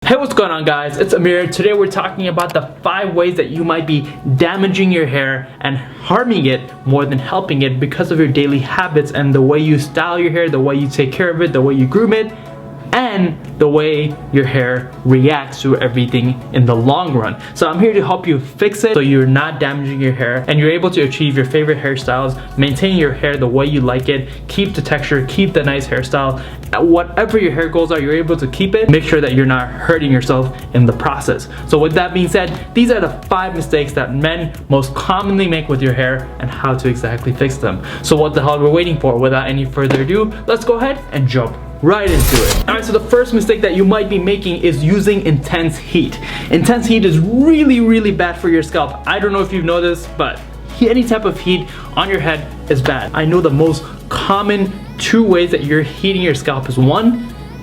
Hey, what's going on, guys? It's Amir. Today we're talking about the 5 ways that you might be damaging your hair and harming it more than helping it because of your daily habits and the way you style your hair, the way you take care of it, the way you groom it, and the way your hair reacts to everything in the long run. So I'm here to help you fix it so you're not damaging your hair and you're able to achieve your favorite hairstyles, maintain your hair the way you like it, keep the texture, keep the nice hairstyle. Whatever your hair goals are, you're able to keep it. Make sure that you're not hurting yourself in the process. So with that being said, these are the 5 mistakes that men most commonly make with your hair and how to exactly fix them. So what the hell are we waiting for? Without any further ado, let's go ahead and jump right into it. Alright, so the first mistake that you might be making is using intense heat. Intense heat is really bad for your scalp. I don't know if you've noticed, but any type of heat on your head is bad. I know the most common 2 ways that you're heating your scalp is 1,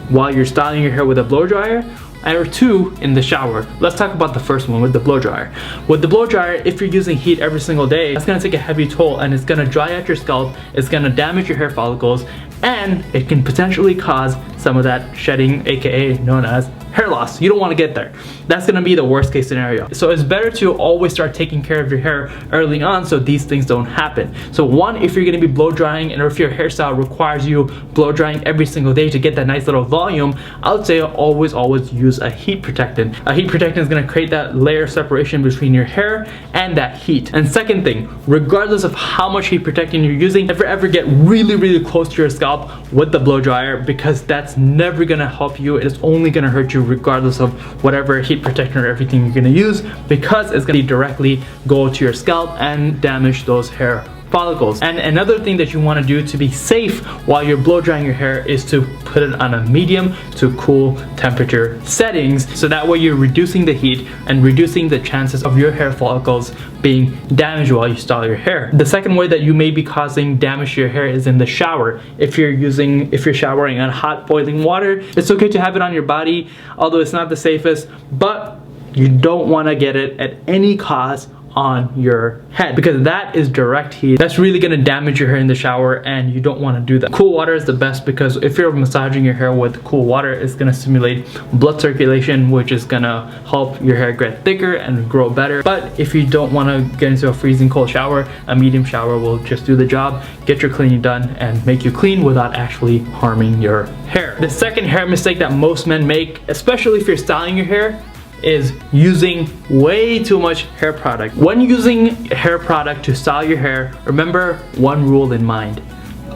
while you're styling your hair with a blow dryer, or 2, in the shower. Let's talk about the first one with the blow dryer. With the blow dryer, if you're using heat every single day, that's gonna take a heavy toll and it's gonna dry out your scalp, it's gonna damage your hair follicles, and it can potentially cause some of that shedding, aka known as hair loss. You don't want to get there. That's gonna be the worst case scenario. So it's better to always start taking care of your hair early on so these things don't happen. So 1, if you're gonna be blow drying and if your hairstyle requires you blow drying every single day to get that nice little volume, I would say always use a heat protectant. A heat protectant is gonna create that layer separation between your hair and that heat. And second thing, regardless of how much heat protectant you're using, never ever get really close to your scalp with the blow dryer, because that's never gonna help you. It's only gonna hurt you regardless of whatever heat protectant or everything you're gonna use, because it's gonna directly go to your scalp and damage those hair follicles. And another thing that you want to do to be safe while you're blow drying your hair is to put it on a medium to cool temperature settings, so that way you're reducing the heat and reducing the chances of your hair follicles being damaged while you style your hair. The second way that you may be causing damage to your hair is in the shower. If you're showering on hot boiling water, it's okay to have it on your body, although it's not the safest, but you don't want to get it at any cost on your head, because that is direct heat. That's really gonna damage your hair in the shower, and you don't want to do that. Cool water is the best, because if you're massaging your hair with cool water, it's gonna stimulate blood circulation, which is gonna help your hair get thicker and grow better. But if you don't want to get into a freezing cold shower, a medium shower will just do the job, get your cleaning done, and make you clean without actually harming your hair. The second hair mistake that most men make, especially if you're styling your hair, is using way too much hair product. When using hair product to style your hair, remember 1 rule in mind: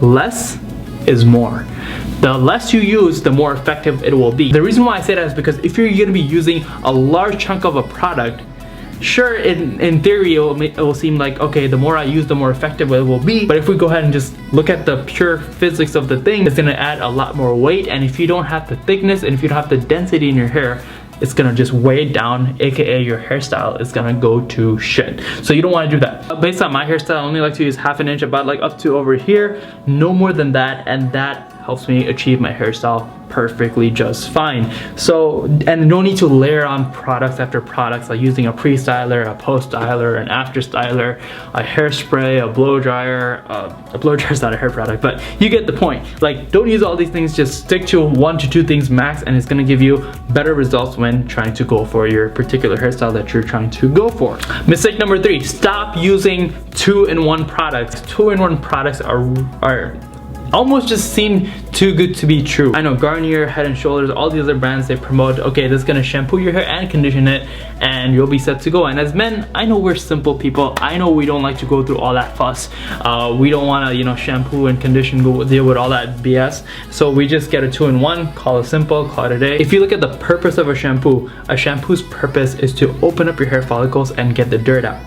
less is more. The less you use, the more effective it will be. The reason why I say that is because if you're gonna be using a large chunk of a product, sure, in theory it will seem like, okay, the more I use, the more effective it will be. But if we go ahead and just look at the pure physics of the thing, it's gonna add a lot more weight, and if you don't have the thickness and if you don't have the density in your hair, it's gonna just weigh it down, aka your hairstyle is gonna go to shit. So you don't wanna do that. Based on my hairstyle, I only like to use 1/2 inch, about like up to over here, no more than that, and that helps me achieve my hairstyle perfectly just fine. So, and no need to layer on products after products, like using a pre-styler, a post-styler, an after-styler, a hairspray, a blow dryer. A blow dryer is not a hair product, but you get the point. Like, don't use all these things, just stick to 1 to 2 things max, and it's gonna give you better results when trying to go for your particular hairstyle that you're trying to go for. Mistake number 3, stop using 2-in-1 products. 2-in-1 products are almost just seem too good to be true. I know Garnier, Head and Shoulders, all these other brands, they promote, okay, this is gonna shampoo your hair and condition it and you'll be set to go. And as men, I know we're simple people. I know we don't like to go through all that fuss. We don't wanna, shampoo and condition, deal with all that BS. So we just get a 2-in-1, call it simple, call it a day. If you look at the purpose of a shampoo's purpose is to open up your hair follicles and get the dirt out.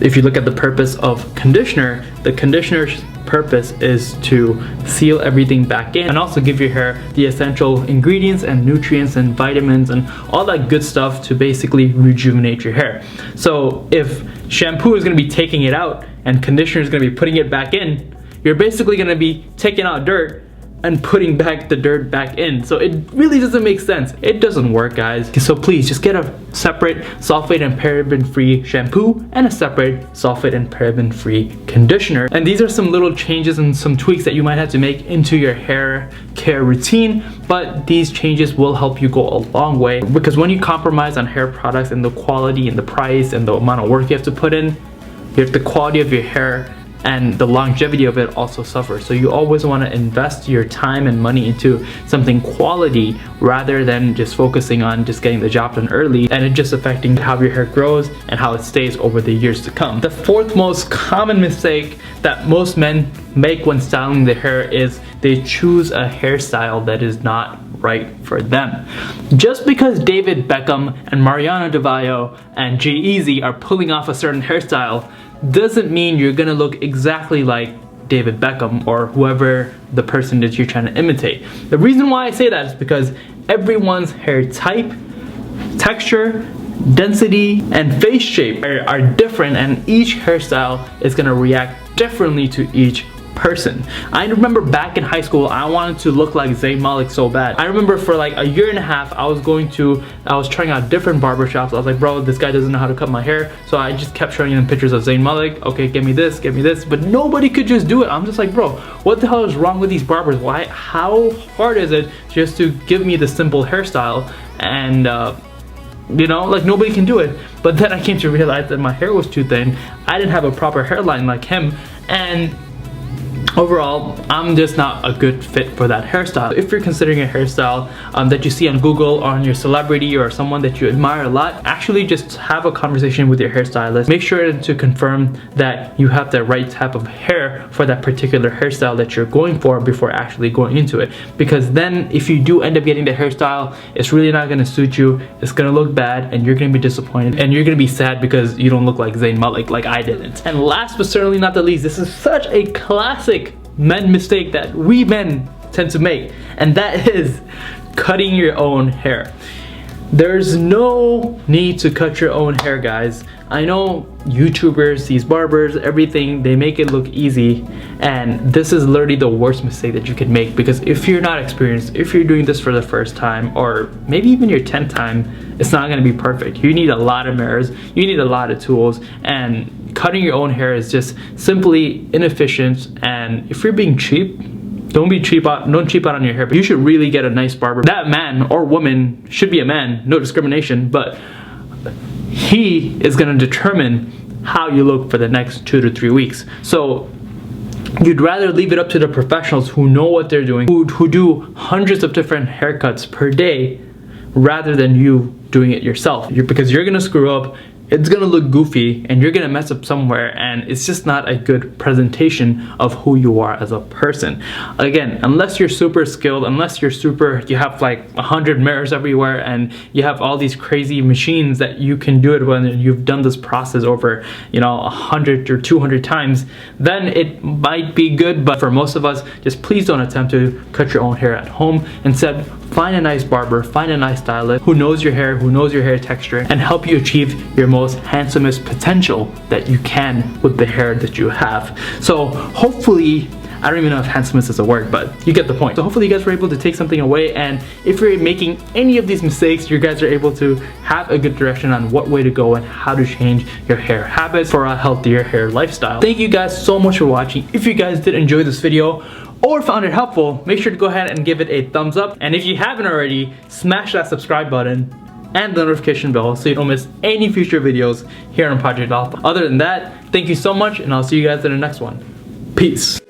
If you look at the purpose of conditioner, the conditioner's purpose is to seal everything back in and also give your hair the essential ingredients and nutrients and vitamins and all that good stuff to basically rejuvenate your hair. So if shampoo is going to be taking it out and conditioner is going to be putting it back in, you're basically going to be taking out dirt and putting back the dirt back in. So it really doesn't make sense. It doesn't work, guys. So please just get a separate sulfate and paraben free shampoo and a separate sulfate and paraben free conditioner. And these are some little changes and some tweaks that you might have to make into your hair care routine, but these changes will help you go a long way, because when you compromise on hair products and the quality and the price and the amount of work you have to put in, the quality of your hair and the longevity of it also suffers. So you always want to invest your time and money into something quality rather than just focusing on just getting the job done early and it just affecting how your hair grows and how it stays over the years to come. The fourth most common mistake that most men make when styling their hair is they choose a hairstyle that is not right for them. Just because David Beckham and Mariano DeVayo and G-Eazy are pulling off a certain hairstyle doesn't mean you're gonna look exactly like David Beckham or whoever the person that you're trying to imitate. The reason why I say that is because everyone's hair type, texture, density, and face shape are different, and each hairstyle is gonna react differently to each person. I remember back in high school, I wanted to look like Zayn Malik so bad. I remember for like a year and a half, I was trying out different barbershops. I was like, bro, this guy doesn't know how to cut my hair. So I just kept showing them pictures of Zayn Malik. Okay, give me this, but nobody could just do it. I'm just like, bro, what the hell is wrong with these barbers? Why? How hard is it just to give me the simple hairstyle? And you know, like nobody can do it. But then I came to realize that my hair was too thin. I didn't have a proper hairline like him, and overall, I'm just not a good fit for that hairstyle. If you're considering a hairstyle that you see on Google or on your celebrity or someone that you admire a lot, actually just have a conversation with your hairstylist. Make sure to confirm that you have the right type of hair for that particular hairstyle that you're going for before actually going into it. Because then if you do end up getting the hairstyle, it's really not gonna suit you, it's gonna look bad, and you're gonna be disappointed, and you're gonna be sad because you don't look like Zayn Malik like I didn't. And last but certainly not the least, this is such a classic men mistake that we men tend to make, and that is cutting your own hair. There's no need to cut your own hair, guys. I know YouTubers, these barbers, everything, they make it look easy, and this is literally the worst mistake that you could make, because if you're not experienced, if you're doing this for the first time or maybe even your 10th time, it's not going to be perfect. You need a lot of mirrors, you need a lot of tools, and cutting your own hair is just simply inefficient. And if you're being cheap, don't cheap out on your hair, but you should really get a nice barber. That man or woman should be a man, no discrimination, but he is gonna determine how you look for the next 2 to 3 weeks. So you'd rather leave it up to the professionals who know what they're doing, who do hundreds of different haircuts per day, rather than you doing it yourself. Because you're gonna screw up, it's gonna look goofy, and you're gonna mess up somewhere, and it's just not a good presentation of who you are as a person. Again, unless you're super skilled, unless you have like 100 mirrors everywhere and you have all these crazy machines that you can do it when you've done this process over, you know, 100 or 200 times, then it might be good. But for most of us, just please don't attempt to cut your own hair at home. Instead, find a nice barber, find a nice stylist who knows your hair, who knows your hair texture, and help you achieve your most handsomest potential that you can with the hair that you have. So hopefully, I don't even know if handsomest is a word, but you get the point. So hopefully you guys were able to take something away, and if you're making any of these mistakes, you guys are able to have a good direction on what way to go and how to change your hair habits for a healthier hair lifestyle. Thank you guys so much for watching. If you guys did enjoy this video or found it helpful, make sure to go ahead and give it a thumbs up. And if you haven't already, smash that subscribe button and the notification bell so you don't miss any future videos here on Project Alpha. Other than that, thank you so much, and I'll see you guys in the next one. Peace.